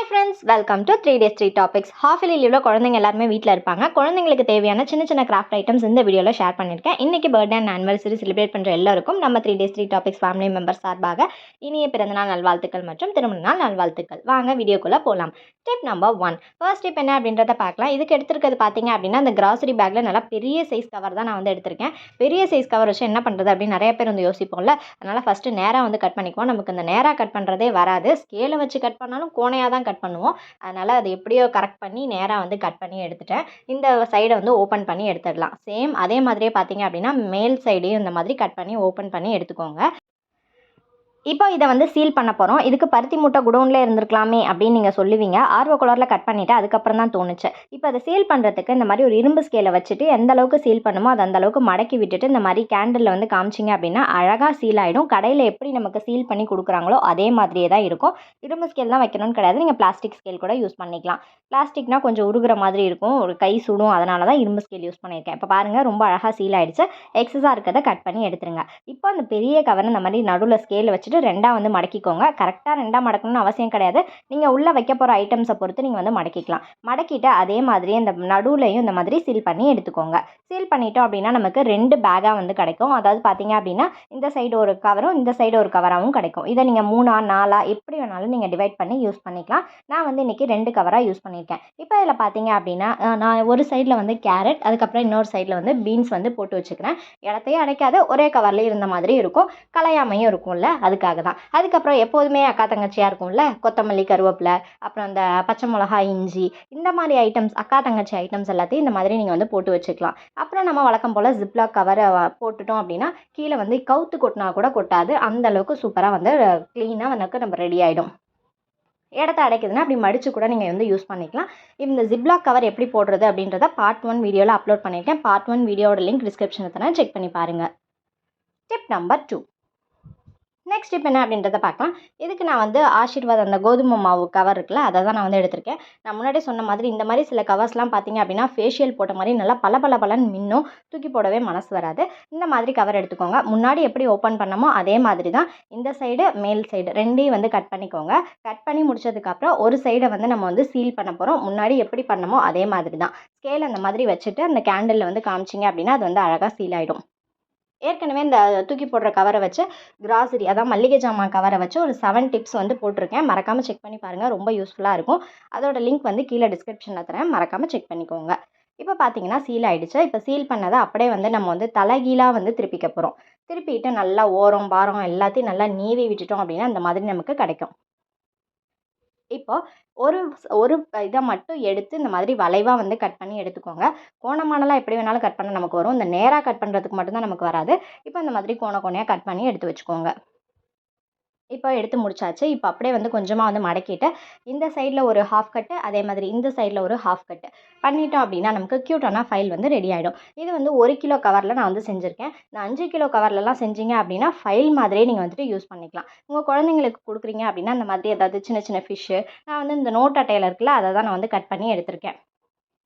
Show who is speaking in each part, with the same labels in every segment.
Speaker 1: Friends, welcome to 3 days 3 topics. Half yearly லீவ்ல குழந்தைங்க எல்லாருமே வீட்டில் இருப்பாங்க. குழந்தைங்களுக்கு தேவையான சின்ன சின்ன கிராஃப்ட் ஐட்டம்ஸ் இந்த வீடியோவில் ஷேர் பண்ணியிருக்கேன். இன்னைக்கு பர்த்டே அண்ட் ஆனிவர்சரி செலிப்ரேட் பண்ணுற எல்லாருக்கும் நம்ம 3 days 3 டாபிக்ஸ் ஃபேமிலி மெம்பர்ஸ் சார்பாக இனிய பிறந்தநாள் நல்வாழ்த்துக்கள் மற்றும் திருமண நாள் நல்வாழ்த்துக்கள். வாங்க வீடியோக்குள்ளே போகலாம். Step number 1. ஃபர்ஸ்ட் ஸ்டெப் என்ன அப்படின்றத பார்க்கலாம். இதுக்கு எடுத்துருக்கிறது பார்த்தீங்க அப்படின்னா அந்த கிராசரி பேக்கில் நல்லா பெரிய சைஸ் கவர் தான் நான் வந்து எடுத்திருக்கேன். பெரிய சைஸ் கவர் வச்சு என்ன பண்ணுறது அப்படின்னு நிறைய பேர் வந்து யோசிப்போம்ல. அதனால் ஃபஸ்ட்டு நேராக வந்து கட் பண்ணிக்குவோம். நமக்கு இந்த நேராக கட் பண்ணுறதே வராது. ஸ்கேலை வச்சு கட் பண்ணாலும் கோணையாக தான் கட் பண்ணுவோம். அதனால் அது எப்படியோ கரெக்ட் பண்ணி நேராக வந்து கட் பண்ணி எடுத்துட்டேன். இந்த சைடை வந்து ஓப்பன் பண்ணி எடுத்துடலாம். சேம் அதே மாதிரியே பார்த்தீங்க அப்படின்னா மேல் சைடையும் இந்த மாதிரி கட் பண்ணி ஓப்பன் பண்ணி எடுத்துக்கோங்க. இப்போ இதை வந்து சீல் பண்ண போகிறோம். இதுக்கு பருத்தி மூட்டை குடோனில் இருந்திருக்கலாமே அப்படின்னு நீங்கள் சொல்லுவீங்க. ஆர்வ கலரில் கட் பண்ணிவிட்டு அதுக்கப்புறம் தான் தோணுச்சு. இப்போ அதை சீல் பண்ணுறதுக்கு இந்த மாதிரி ஒரு இரும்பு ஸ்கேலை வச்சுட்டு எந்த அளவுக்கு சீல் பண்ணுமோ அது அந்த அளவுக்கு மடக்கி விட்டுட்டு இந்த மாதிரி கேண்டிலில் வந்து காமிச்சிங்க அப்படின்னா அழகாக சீல் ஆகிடும். கடையில் எப்படி நமக்கு சீல் பண்ணி கொடுக்குறாங்களோ அதே மாதிரியே தான் இருக்கும். இரும்பு ஸ்கேல் தான் வைக்கணும்னு கிடையாது. நீங்கள் பிளாஸ்டிக் ஸ்கேல் கூட யூஸ் பண்ணிக்கலாம். பிளாஸ்டிக்னால் கொஞ்சம் உருகிற மாதிரி இருக்கும், ஒரு கை சுடும். அதனால தான் இரும்பு ஸ்கேல் யூஸ் பண்ணியிருக்கேன். இப்போ பாருங்கள், ரொம்ப அழகாக சீல் ஆகிடுச்சு. எக்ஸஸாக இருக்கிறத கட் பண்ணி எடுத்துருங்க. இப்போ அந்த பெரிய கவரை இந்த மாதிரி நடுவில் ஸ்கேல் வச்சுட்டு ரெண்டாக வந்து மடக்கிக்கோங்க. கரெக்டாக ரெண்டாக மடக்கணும்னு அவசியம் கிடையாது. நீங்கள் உள்ளே வைக்க போகிற ஐட்டம்ஸை பொறுத்து நீங்கள் வந்து மடக்கிக்கலாம். மடக்கிட்டு அதே மாதிரி இந்த நடுவுலையும் இந்த மாதிரி சீல் பண்ணி எடுத்துக்கோங்க. சீல் பண்ணிட்டோம் அப்படின்னா நமக்கு 2 பேக்காக வந்து கிடைக்கும். அதாவது பார்த்தீங்க அப்படின்னா இந்த சைடு ஒரு கவரும் இந்த சைடு ஒரு கவராகவும் கிடைக்கும். இதை நீங்கள் 3 4 எப்படி வேணாலும் நீங்கள் டிவைட் பண்ணி யூஸ் பண்ணிக்கலாம். நான் வந்து இன்றைக்கி 2 கவராக யூஸ் பண்ணியிருக்கேன். இப்போ இதில் பார்த்தீங்க அப்படின்னா நான் ஒரு சைடில் வந்து கேரட், அதுக்கப்புறம் இன்னொரு சைடில் வந்து பீன்ஸ் வந்து போட்டு வச்சுக்கிறேன். இடத்தையும் அடைக்காது, ஒரே கவர்லேயே இருந்த மாதிரி இருக்கும், கலையாமையும் இருக்கும்ல, அதுக்காக தான். அதுக்கப்புறம் எப்போதுமே அக்கா தங்கச்சியாக இருக்கும்ல, கொத்தமல்லி, கருவேப்பிலை, அப்புறம் அந்த பச்சை மிளகா, இஞ்சி, இந்த மாதிரி ஐட்டம்ஸ், அக்கா தங்கச்சி ஐட்டம்ஸ் எல்லாத்தையும் இந்த மாதிரி நீங்கள் வந்து போட்டு வச்சுக்கலாம். அப்புறம் நம்ம வழக்கம் போல் ஜிப்லாக் கவரை போட்டுட்டோம் அப்படின்னா கீழே வந்து கவுத்து கொட்டினா கூட கொட்டாது. அந்த அளவுக்கு சூப்பராக வந்து க்ளீனாக வந்து நம்ம ரெடி ஆகிடும். இடத்த அடைக்குதுன்னா அப்படி மடித்து கூட நீங்கள் வந்து யூஸ் பண்ணிக்கலாம். இந்த ஜிப்லாக் கவர் எப்படி போடுறது அப்படின்றத பார்ட் 1 வீடியோவில் அப்லோட் பண்ணியிருக்கேன். பார்ட் 1 வீடியோட லிங்க் டிஸ்கிரிப்ஷனில் தரேன், செக் பண்ணி பாருங்கள். Step number 2. நெக்ஸ்ட் ஸ்டெப் என்ன அப்படின்றத பார்க்கலாம். இதுக்கு நான் வந்து ஆசீர்வாத் அந்த கோதுமை மாவு கவர் இருக்குல்ல, அதை தான் நான் வந்து எடுத்திருக்கேன். நான் முன்னாடி சொன்ன மாதிரி இந்த மாதிரி சில கவர்ஸ்லாம் பார்த்தீங்க அப்படின்னா ஃபேஷியல் போட்ட மாதிரி நல்லா பளபளன்னு மின்னும், தூக்கி போடவே மனசு வராது. இந்த மாதிரி கவர் எடுத்துக்கோங்க. முன்னாடி எப்படி ஓப்பன் பண்ணமோ அதே மாதிரி தான் இந்த சைடு மேல் சைடு ரெண்டையும் வந்து கட் பண்ணிக்கோங்க. கட் பண்ணி முடிச்சதுக்கப்புறம் ஒரு சைடை வந்து நம்ம வந்து சீல் பண்ண போகிறோம். முன்னாடி எப்படி பண்ணமோ அதே மாதிரி தான். ஸ்கேல் அந்த மாதிரி வச்சுட்டு அந்த கேண்டிலில் வந்து காமிச்சிங்க அப்படின்னா அது வந்து அழகாக சீல் ஆகிடும். ஏற்கனவே இந்த தூக்கி போடுற கவரை வச்சு கிராசரி, அதான் மல்லிகை ஜாமான் கவரை வச்சு ஒரு 7 டிப்ஸ் வந்து போட்டிருக்கேன். மறக்காமல் செக் பண்ணி பாருங்கள், ரொம்ப யூஸ்ஃபுல்லாக இருக்கும். அதோட லிங்க் வந்து கீழே டிஸ்கிரிப்ஷனில் தரேன், மறக்காமல் செக் பண்ணிக்கோங்க. இப்போ பார்த்தீங்கன்னா சீல் ஆகிடுச்சு. இப்போ சீல் பண்ணதை அப்படியே வந்து நம்ம வந்து தலைகீழாக வந்து திருப்பிக்க போகிறோம். திருப்பிட்டு நல்லா ஓரம் பாரம் எல்லாத்தையும் நல்லா நீவி விட்டுட்டோம் அப்படின்னா அந்த மாதிரி நமக்கு கிடைக்கும். இப்போ ஒரு ஒரு இதை மட்டும் எடுத்து இந்த மாதிரி வளைவாக வந்து கட் பண்ணி எடுத்துக்கோங்க. கோணமானலாம் எப்படி வேணாலும் கட் பண்ண நமக்கு வரும். இந்த நேராக கட் பண்ணுறதுக்கு மட்டும்தான் நமக்கு வராது. இப்போ இந்த மாதிரி கோணையாக கட் பண்ணி எடுத்து வச்சுக்கோங்க. இப்போ எடுத்து முடிச்சாச்சு. இப்போ அப்படியே வந்து கொஞ்சமாக வந்து மடக்கிட்டு இந்த சைடில் ஒரு ஹாஃப் கட்டு, அதே மாதிரி இந்த சைடில் ஒரு ஹாஃப் கட்டு பண்ணிட்டோம் அப்படின்னா நமக்கு க்யூட்டான ஃபைல் வந்து ரெடி ஆகிடும். இது வந்து 1 கிலோ கவரில் நான் வந்து செஞ்சுருக்கேன். நான் 5 கிலோ கவர்லலாம் செஞ்சீங்க அப்படின்னா ஃபைல் மாதிரியே நீங்கள் வந்துட்டு யூஸ் பண்ணிக்கலாம். உங்கள் குழந்தைங்களுக்கு கொடுக்குறீங்க அப்படின்னா இந்த மாதிரி ஏதாவது சின்ன சின்ன ஃபிஷ்ஷு, நான் வந்து இந்த நோட் அட்டையில் இருக்குல்ல அதை தான் நான் வந்து கட் பண்ணி எடுத்திருக்கேன்.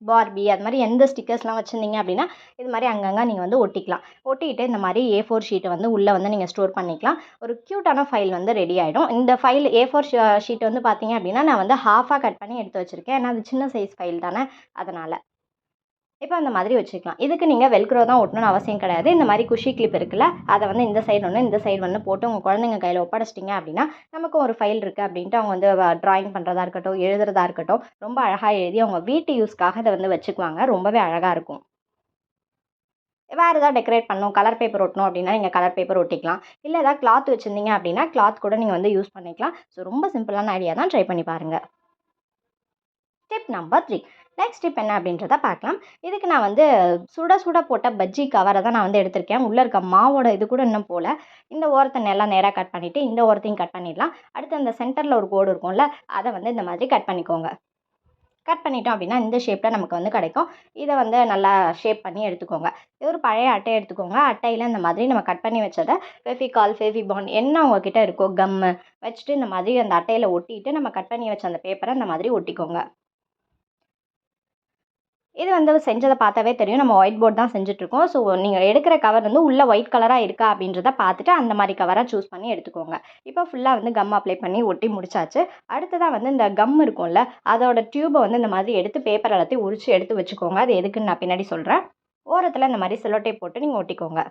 Speaker 1: பார்பி அது மாதிரி எந்த ஸ்டிக்கர்ஸ்லாம் வச்சுருந்தீங்க அப்படின்னா இது மாதிரி அங்கங்கே நீங்கள் வந்து ஒட்டிக்கலாம். ஒட்டிக்கிட்டு இந்த மாதிரி A4 ஷீட்டை வந்து உள்ளே வந்து நீங்கள் ஸ்டோர் பண்ணிக்கலாம். ஒரு க்யூட்டான ஃபைல் வந்து ரெடி ஆகிடும். இந்த ஃபைல் A4 ஷீட் வந்து பார்த்தீங்க அப்படின்னா நான் வந்து ஹாஃபாக கட் பண்ணி எடுத்து வச்சுருக்கேன். ஏன்னா அது சின்ன சைஸ் ஃபைல் தானே, அதனால். இப்போ அந்த மாதிரி வச்சுக்கலாம். இதுக்கு நீங்கள் வெல்க்ரோ தான் ஒட்டணும்னு அவசியம் கிடையாது. இந்த மாதிரி குஷி கிளிப் இருக்குல்ல, அதை வந்து இந்த சைடு ஒன்று இந்த சைடு ஒன்று போட்டு உங்கள் குழந்தைங்க கையில் ஒப்படைச்சிட்டிங்க அப்படின்னா நமக்கு ஒரு ஃபைல் இருக்குது அப்படின்ட்டு அவங்க வந்து ட்ராயிங் பண்ணுறதா இருக்கட்டும், எழுதுறதா இருக்கட்டும், ரொம்ப அழகாக எழுதி அவங்க வீட்டு யூஸ்க்காக அதை வந்து வச்சுக்குவாங்க. ரொம்பவே அழகாக இருக்கும். வேறு ஏதாவது டெக்கரேட் பண்ணணும், கலர் பேப்பர் ஒட்டணும் அப்படின்னா நீங்கள் கலர் பேப்பர் ஒட்டிக்கலாம். இல்லை ஏதாவது கிளாத் வச்சுருந்தீங்க அப்படின்னா கிளாத் கூட நீங்கள் வந்து யூஸ் பண்ணிக்கலாம். ஸோ ரொம்ப சிம்பிளான ஐடியா தான், ட்ரை பண்ணி பாருங்கள். Step number 3. நெக்ஸ்ட் ஸ்டெப் என்ன அப்படின்றத பார்க்கலாம். இதுக்கு நான் வந்து சுட சுட போட்ட பஜ்ஜி கவரை தான் நான் வந்து எடுத்திருக்கேன். உள்ளே இருக்க மாவோட இது கூட இன்னும் போல். இந்த ஓரத்தை எல்லாம் நேராக கட் பண்ணிவிட்டு இந்த ஓரத்தையும் கட் பண்ணிடலாம். அடுத்து அந்த சென்டரில் ஒரு கோடு இருக்கும்ல, அதை வந்து இந்த மாதிரி கட் பண்ணிக்கோங்க. கட் பண்ணிட்டோம் அப்படின்னா இந்த ஷேப்பில் நமக்கு வந்து கிடைக்கும். இதை வந்து நல்லா ஷேப் பண்ணி எடுத்துக்கோங்க. இது ஒரு பழைய அட்டை எடுத்துக்கோங்க. அட்டையில் இந்த மாதிரி நம்ம கட் பண்ணி வச்சதை ஃபெவிகால், ஃபெவிபாண்ட் என்ன உங்ககிட்ட இருக்கோ கம்மு வச்சுட்டு இந்த மாதிரி அந்த அட்டையில் ஒட்டிட்டு நம்ம கட் பண்ணி வச்ச அந்த பேப்பரை இந்த மாதிரி ஒட்டிக்கோங்க. இது வந்து செஞ்சத பார்த்தாவே தெரியும். நம்ம ஒயிட் போர்ட் தான் செஞ்சுட்ருக்கோம். ஸோ நீங்க எடுக்கிற கவர் வந்து உள்ள ஒயிட் கலரா இருக்கா அப்படின்றத பார்த்துட்டு, அந்த மாரி கவரா சூஸ் பண்ணி எடுத்துக்கோங்க. இப்போ ஃபுல்லா வந்து கம் அப்ளை பண்ணி ஒட்டி முடிச்சாச்சு. அடுத்ததா வந்து இந்த கம் இருக்கும்ல, அதோட டியூப வந்து இந்த மாதிரி எடுத்து பேப்பர் எல்லாத்தையும் உரிச்சு எடுத்து வச்சுக்கோங்க. அது எதுக்குன்னு நான் பின்னாடி சொல்றேன். ஓரத்துல இந்த மாரி செல்லோ டேப் போட்டு நீங்க ஒட்டிக்கோங்க.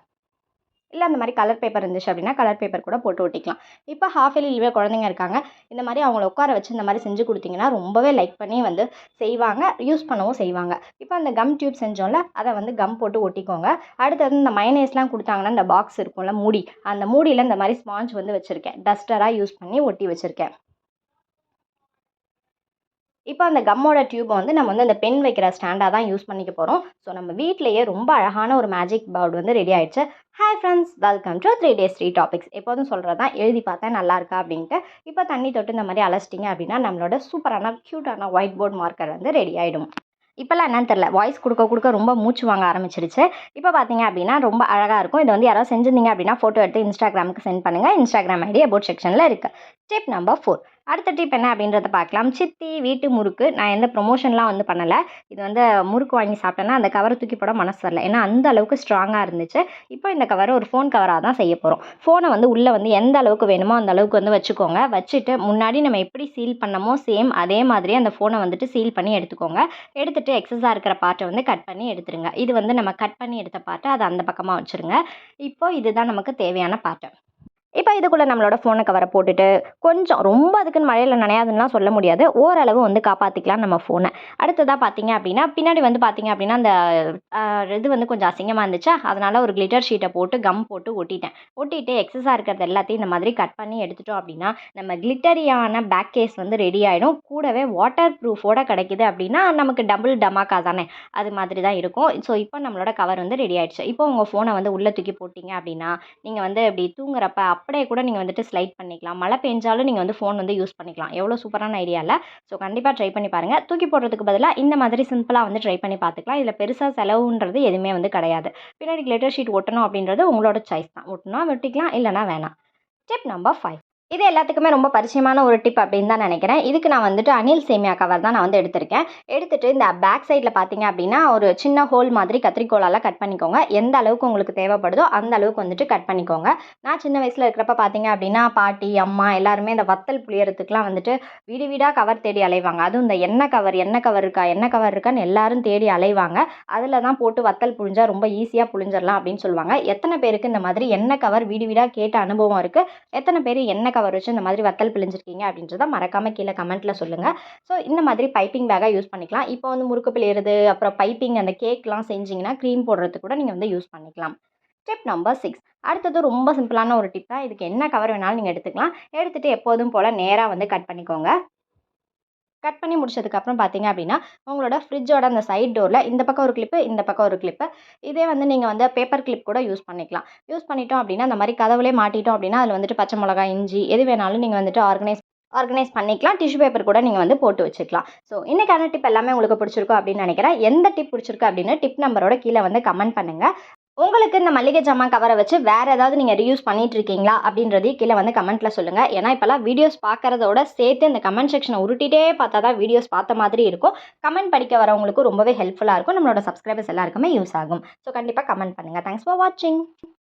Speaker 1: இல்ல அந்த மாரி கலர் பேப்பர் இருந்துச்சு அப்படின்னா, கலர் பேப்பர் கூட போட்டு ஒட்டிக்கலாம். இப்போ ஹாஃப் இயர்லி லீவ்ல குழந்தைங்க இருக்காங்க. இந்த மாரி அவங்கள உட்கார வச்சு இந்த மாரி செஞ்சு குடுத்தீங்கன்னா, ரொம்பவே லைக் பண்ணி வந்து செய்வாங்க. யூஸ் பண்ணவும் செய்வாங்க. இப்போ அந்த கம் டியூப் செஞ்சோம்ல, அத வந்து கம் போட்டு ஒட்டிக்கோங்க. அடுத்தது இந்த மயனேஸ்லாம் குடுத்தாங்கன்னா, இந்த பாக்ஸ் இருக்கும்ல மூடி, அந்த மூடியில இந்த மாரி ஸ்பாஞ்ச் வந்து வச்சிருக்கேன். டஸ்டரா யூஸ் பண்ணி ஒட்டி வச்சிருக்கேன். இப்போ அந்த கம்மோட டியூப வந்து நம்ம வந்து அந்த பென் வைக்கிற ஸ்டாண்டா தான் யூஸ் பண்ணிக்க போறோம். ஸோ நம்ம வீட்லயே ரொம்ப அழகான ஒரு மேஜிக் பவுல் வந்து ரெடி ஆயிடுச்சு. Hi friends! Welcome to 3 days 3 topics. எப்போதும் சொல்றது தான் எழுதி பார்த்தேன் நல்லா இருக்கா அப்படின்ட்டு. இப்போ தண்ணி தொட்டு இந்த மாரி அலசிட்டீங்க அப்படின்னா, நம்மளோட சூப்பரான கியூட்டான ஒயிட் போர்ட் மார்க்கர் வந்து ரெடி ஆயிடும். இப்போலாம் என்னன்னு தெரியல. வாய்ஸ் குடுக்க குடுக்க ரொம்ப மூச்சு வாங்க ஆரம்பிச்சிருச்சு. இப்போ பார்த்தீங்க அப்படின்னா, ரொம்ப அழகா இருக்கும். இத வந்து யாராவது செஞ்சிருந்தீங்க அப்படின்னா, ஃபோட்டோ எடுத்து Instagramக்கு சென்ட் பண்ணுங்க. Instagram ஐடி அபௌட் செக்ஷன்ல இருக்கு. Tip number 4. அடுத்த டிப் என்ன அப்படின்றத பார்க்கலாம். சித்தி வீட்டு முறுக்கு. நான் எந்த ப்ரொமோஷன்லாம் வந்து பண்ணல. இது வந்து முறுக்கு வாங்கி சாப்பிட்டேன்னா, அந்த கவர தூக்கி போட மனசு வரல. ஏன்னா, அந்த அளவுக்கு ஸ்ட்ராங்கா இருந்துச்சு. இப்போ இந்த கவர ஒரு ஃபோன் கவரா தான் செய்ய போறோம். ஃபோன வந்து உள்ள வந்து எந்த அளவுக்கு வேணுமோ, அந்த அளவுக்கு வந்து வச்சுக்கோங்க. வச்சுட்டு முன்னாடி நம்ம எப்படி சீல் பண்ணமோ, சேம் அதே மாதிரியே அந்த ஃபோன வந்துட்டு சீல் பண்ணி எடுத்துக்கோங்க. எடுத்துட்டு எக்ஸஸா இருக்கிற பார்ட்ட வந்து கட் பண்ணி எடுத்துருங்க. இது வந்து நம்ம கட் பண்ணி எடுத்த பார்ட்ட அத அந்த பக்கமா வச்சுருங்க. இப்போ இதுதான் நமக்கு தேவையான பார்ட்டு. இப்போ இதுக்குள்ள நம்மளோட ஃபோன கவர போட்டுட்டு, கொஞ்சம் ரொம்ப அதுக்குன்னு மழையில நனையாதுன்னுலாம் சொல்ல முடியாது. ஓரளவு வந்து காப்பாத்திக்கலாம் நம்ம ஃபோன. அடுத்ததா பார்த்தீங்க அப்படின்னா, பின்னாடி வந்து பார்த்தீங்க அப்படின்னா, அந்த அ இது வந்து கொஞ்சம் அசிங்கமா இருந்துச்சா, அதனால ஒரு கிளிட்டர் ஷீட்ட போட்டு கம் போட்டு ஒட்டிட்டேன். ஒட்டிட்டு எக்ஸஸா இருக்கிறது எல்லாத்தையும் இந்த மாதிரி கட் பண்ணி எடுத்துட்டோம் அப்படின்னா, நம்ம கிளிட்டரியான பேக் கேஸ் வந்து ரெடி ஆயிடும். கூடவே வாட்டர் ப்ரூஃபோட கிடைக்குது அப்படின்னா, நமக்கு டபுள் டமாக்கா தானே! அது மாதிரி தான் இருக்கும். ஸோ இப்போ நம்மளோட கவர் வந்து ரெடி ஆயிடுச்சு. இப்போ உங்க ஃபோன வந்து உள்ள தூக்கி போட்டீங்க அப்படின்னா, நீங்க வந்து இப்படி தூங்குறப்ப அப்படியே கூட நீங்க வந்துட்டு ஸ்லைட் பண்ணிக்கலாம். மழை பெஞ்சாலும் நீங்க வந்து ஃபோன் வந்து யூஸ் பண்ணிக்கலாம். எவ்வளோ சூப்பரான ஐடியால்ல. ஸோ கண்டிப்பா ட்ரை பண்ணி பாருங்க. தூக்கி போடுறதுக்கு பதிலா இந்த மாதிரி சிம்பிளா வந்து ட்ரை பண்ணி பார்த்துக்கலாம். இதில பெருசா செலவுன்றது எதுவுமே வந்து கிடையாது. பின்னாடி கிளிட்டர் ஷீட் ஒட்டணும் அப்படின்றது உங்களோட சாய்ஸ் தான். ஒட்டுனா ஒட்டிக்கலாம், இல்லன்னா வேணாம். Tip number 5. இது எல்லாத்துக்குமே ரொம்ப பரிச்சயமான ஒரு டிப் அப்படின்னு தான் நினைக்கிறேன். இதுக்கு நான் வந்துட்டு அணில் சேமியா கவர் தான் நான் வந்து எடுத்திருக்கேன். எடுத்துட்டு இந்த பேக் சைட்ல பார்த்தீங்க அப்படின்னா, ஒரு சின்ன ஹோல் மாதிரி கத்திரிக்கோலால கட் பண்ணிக்கோங்க. எந்த அளவுக்கு உங்களுக்கு தேவைப்படுதோ அந்த அளவுக்கு வந்துட்டு கட் பண்ணிக்கோங்க. நான் சின்ன வயசுல இருக்கிறப்ப பார்த்தீங்க அப்படின்னா, பாட்டி, அம்மா எல்லாருமே இந்த வத்தல் புளியறதுக்குலாம் வந்துட்டு வீடு வீடா கவர் தேடி அலைவாங்க. அதுவும் இந்த எண்ணெய் கவர் இருக்கா? எண்ணெய் கவர் இருக்கான்னு எல்லாரும் தேடி அலைவாங்க. அதில தான் போட்டு வத்தல் புழிஞ்சா ரொம்ப ஈஸியா புழிஞ்சிடலாம் அப்படின்னு சொல்லுவாங்க. எத்தன பேருக்கு இந்த மாதிரி எண்ணெய் கவர் வீடு வீடா கேட்ட அனுபவம் இருக்கு? எத்தனை பேர் எண்ணெய் கவர் வச்சு இந்த மாதிரி வத்தல் பிழிஞ்சிருக்கீங்க அப்படின்றத மறக்காம கீழே கமெண்ட்ல சொல்லுங்க. ஸோ இந்த மாதிரி பைப்பிங் பேக்கா யூஸ் பண்ணிக்கலாம். இப்போ வந்து முறுக்கு பிழியறது, அப்புறம் பைப்பிங் அந்த கேக்லாம் செஞ்சீங்கன்னா, க்ரீம் போடுறதுக்கு கூட நீங்க வந்து யூஸ் பண்ணிக்கலாம். Tip number 6. அடுத்தது ரொம்ப சிம்பிளான ஒரு டிப் தான். இதுக்கு என்ன கவர் வேணாலும் நீங்க எடுத்துக்கலாம். எடுத்துட்டு எப்போதும் போல நேரா வந்து கட் பண்ணிக்கோங்க. கட் பண்ணி முடிச்சதுக்கப்புறம் பார்த்தீங்க அப்படின்னா, உங்களோட ஃப்ரிட்ஜோட அந்த சைட் டோர்ல இந்த பக்கம் ஒரு கிளிப்பு, இந்த பக்கம் ஒரு கிளிப்பு. இதே வந்து நீங்க வந்து பேப்பர் கிளிப் கூட யூஸ் பண்ணிக்கலாம். யூஸ் பண்ணிட்டோம் அப்படின்னா, இந்த மாரி கதவுலயே மாட்டிட்டோம் அப்படின்னா, அதில வந்துட்டு பச்சை மிளகாய், இஞ்சி எது வேணாலும் நீங்க வந்துட்டு ஆர்கனைஸ் பண்ணிக்கலாம். டிஷ்யூ பேப்பர் கூட நீங்க வந்து போட்டு வச்சுக்கலாம். ஸோ இன்னைக்கான டிப் எல்லாமே உங்களுக்கு பிடிச்சிருக்கும் அப்படின்னு நினைக்கிறேன். எந்த டிப் பிடிச்சிருக்கு அப்படின்னு டிப் நம்பரோட கீழ வந்து கமெண்ட் பண்ணுங்க. உங்களுக்கு இந்த மளிகை ஜாமான் கவர வச்சு வேற ஏதாவது நீங்க ரீயூஸ் பண்ணிட்டு இருக்கீங்களா? அப்படின்றதையும் கீழ வந்து கமெண்ட்ல சொல்லுங்க. ஏன்னா, இப்பலாம் வீடியோஸ் பார்க்கறதோட சேர்த்து இந்த கமெண்ட் செக்ஷன உருட்டிட்டே பார்த்தா தான் வீடியோஸ் பார்த்த மாதிரி இருக்கும். கமெண்ட் படிக்க வரவங்களுக்கும் ரொம்பவே ஹெல்ப்ஃபுல்லா இருக்கும். நம்மளோட சப்ஸ்கிரைபர்ஸ் எல்லாருக்குமே யூஸ் ஆகும். ஸோ கண்டிப்பா கமெண்ட் பண்ணுங்க. தேங்க்ஸ் ஃபார் வாட்சிங்.